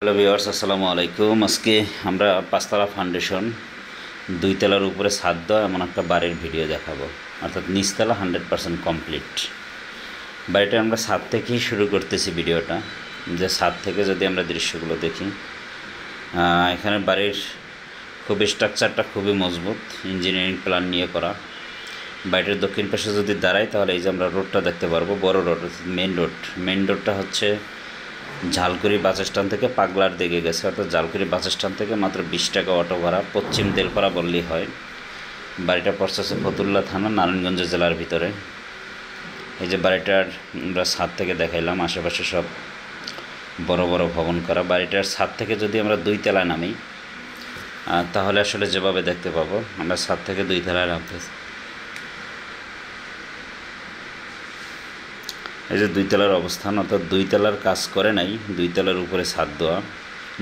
Hello viewers, আসসালামু আলাইকুম। আজকে আমরা পাঁচতলা ফাউন্ডেশন, দুই তলার উপরে ছাদ দেওয়া এমন একটা বাড়ির ভিডিও দেখাবো, অর্থাৎ নিচতলা 100% কমপ্লিট। বাড়িটা আমরা ছাদ থেকেই শুরু করতেছি ভিডিওটা, যে ছাদ থেকে যদি আমরা দৃশ্যগুলো দেখি, এখানে বাড়ির খুবই স্ট্রাকচারটা খুবই মজবুত, ইঞ্জিনিয়ারিং প্ল্যান নিয়ে করা। বাড়িটার দক্ষিণ পাশে যদি দাঁড়াই তাহলে এই যে আমরা রোডটা দেখতে পারবো, বড় রোড, মেন রোডটা হচ্ছে ঝালকুড়ি বাস স্ট্যান্ড থেকে পাগলার দিকে গেছে, অর্থাৎ ঝালকুড়ি বাস স্ট্যান্ড থেকে মাত্র 20 টাকা অটো ভাড়া, পশ্চিম তেলপাড়া বললেই হয়। বাড়িটা পড়ছে ফতুল্লা থানা, নারায়ণগঞ্জ জেলার ভিতরে। এই যে বাড়িটার আমরা ছাদ থেকে দেখাইলাম, আশেপাশে সব বড় বড় ভবন করা। বাড়িটার ছাদ থেকে যদি আমরা 2 তলায় নামি তাহলে আসলে যেভাবে দেখতে পাবো, আমরা ছাদ থেকে 2 তলায় নামতেছি। এই যে 2 তলার অবস্থান, অর্থাৎ 2 তলার কাজ করে নাই, 2 তলার উপরে ছাদ দেওয়া।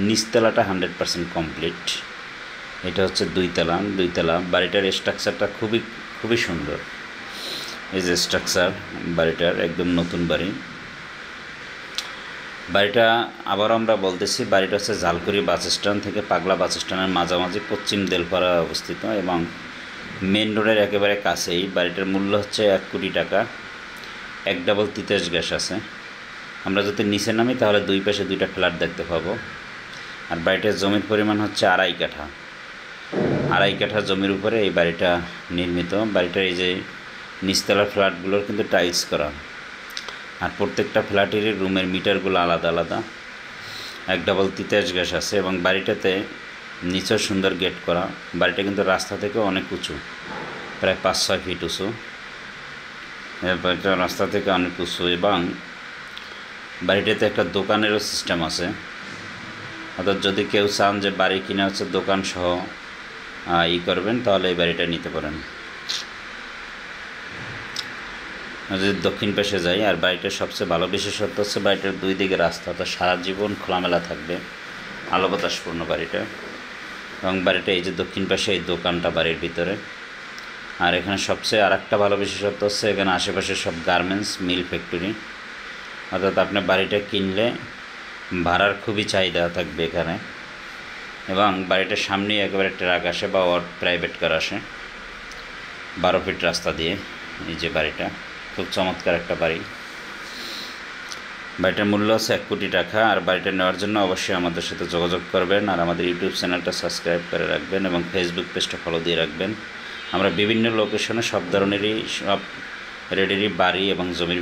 নিচতলাটা 100% কমপ্লিট। এটা হচ্ছে 2 তলা। বাড়িটার স্ট্রাকচারটা খুবই সুন্দর। এই যে স্ট্রাকচার বাড়িটার, একদম নতুন বাড়ি। বাড়িটা আবার আমরা বলতেছি, বাড়িটা হচ্ছে ঝালকুড়ি বাস স্ট্যান্ড থেকে পাগলা বাস স্ট্যান্ডের মাঝামাঝি পশ্চিম দেলপাড়া অবস্থিত এবং মেন রোডের একেবারে কাছেই। বাড়িটার মূল্য হচ্ছে 1 কোটি টাকা। 1 ডাবল তিতাস গ্যাস আছে। আমরা যদি নিচে নামি তাহলে 2 পাশে 2টা ফ্ল্যাট দেখতে পাবো। আর বাড়িটার জমির পরিমাণ হচ্ছে 2.5 কাঠা। 2.5 কাঠা জমির উপরে এই বাড়িটা নির্মিত। বাড়িটার এই যে নিচতলার ফ্ল্যাটগুলোর কিন্তু টাইলস করা, আর প্রত্যেকটা ফ্ল্যাটেরই রুমের মিটারগুলো আলাদা আলাদা। 1 ডাবল তিতাস গ্যাস আছে এবং বাড়িটাতে নিচেও সুন্দর গেট করা। বাড়িটা কিন্তু রাস্তা থেকে অনেক উঁচু, প্রায় 5-6 ফিট উঁচু। বাড়িটা রাস্তা থেকে অনেক উঁচু এবং বাড়িটাতে একটা দোকানেরও সিস্টেম আছে। অর্থাৎ যদি কেউ চান যে বাড়ি কিনে হচ্ছে দোকান সহ করবেন, তাহলে এই বাড়িটা নিতে পারেন। যদি দক্ষিণ পাশে যাই, আর বাড়িটার সবচেয়ে ভালো বিশেষত্ব হচ্ছে বাড়িটার 2 দিকে রাস্তা, তো সারা জীবন খোলামেলা থাকবে, আলো বাতাসপূর্ণ বাড়িটা। এবং বাড়িটা এই যে দক্ষিণ পাশে এই দোকানটা বাড়ির ভিতরে। আর এখানে সবচেয়ে আরেকটা ভালো বিশেষত্ব হচ্ছে এখানে আশেপাশে সব গার্মেন্টস, মিল, ফ্যাক্টরি। অর্থাৎ আপনি বাড়িটা কিনলে ভাড়ার খুবই চাহিদা থাকবে এখানে। এবং বাড়িটার সামনেই একেবারে ট্রাক আসে বা প্রাইভেট কার আসে 12 ফিট রাস্তা দিয়ে। এই যে বাড়িটা খুব চমৎকার একটা বাড়ি। বাড়িটার মূল্য হচ্ছে 1 কোটি টাকা। আর বাড়িটা নেওয়ার জন্য অবশ্যই আমাদের সাথে যোগাযোগ করবেন, আর আমাদের ইউটিউব চ্যানেলটা সাবস্ক্রাইব করে রাখবেন এবং ফেসবুক পেজটা ফলো দিয়ে রাখবেন। আমরা বিভিন্ন লোকেশনে সব ধরনেরই, সব রেডেরই বাড়ি এবং জমির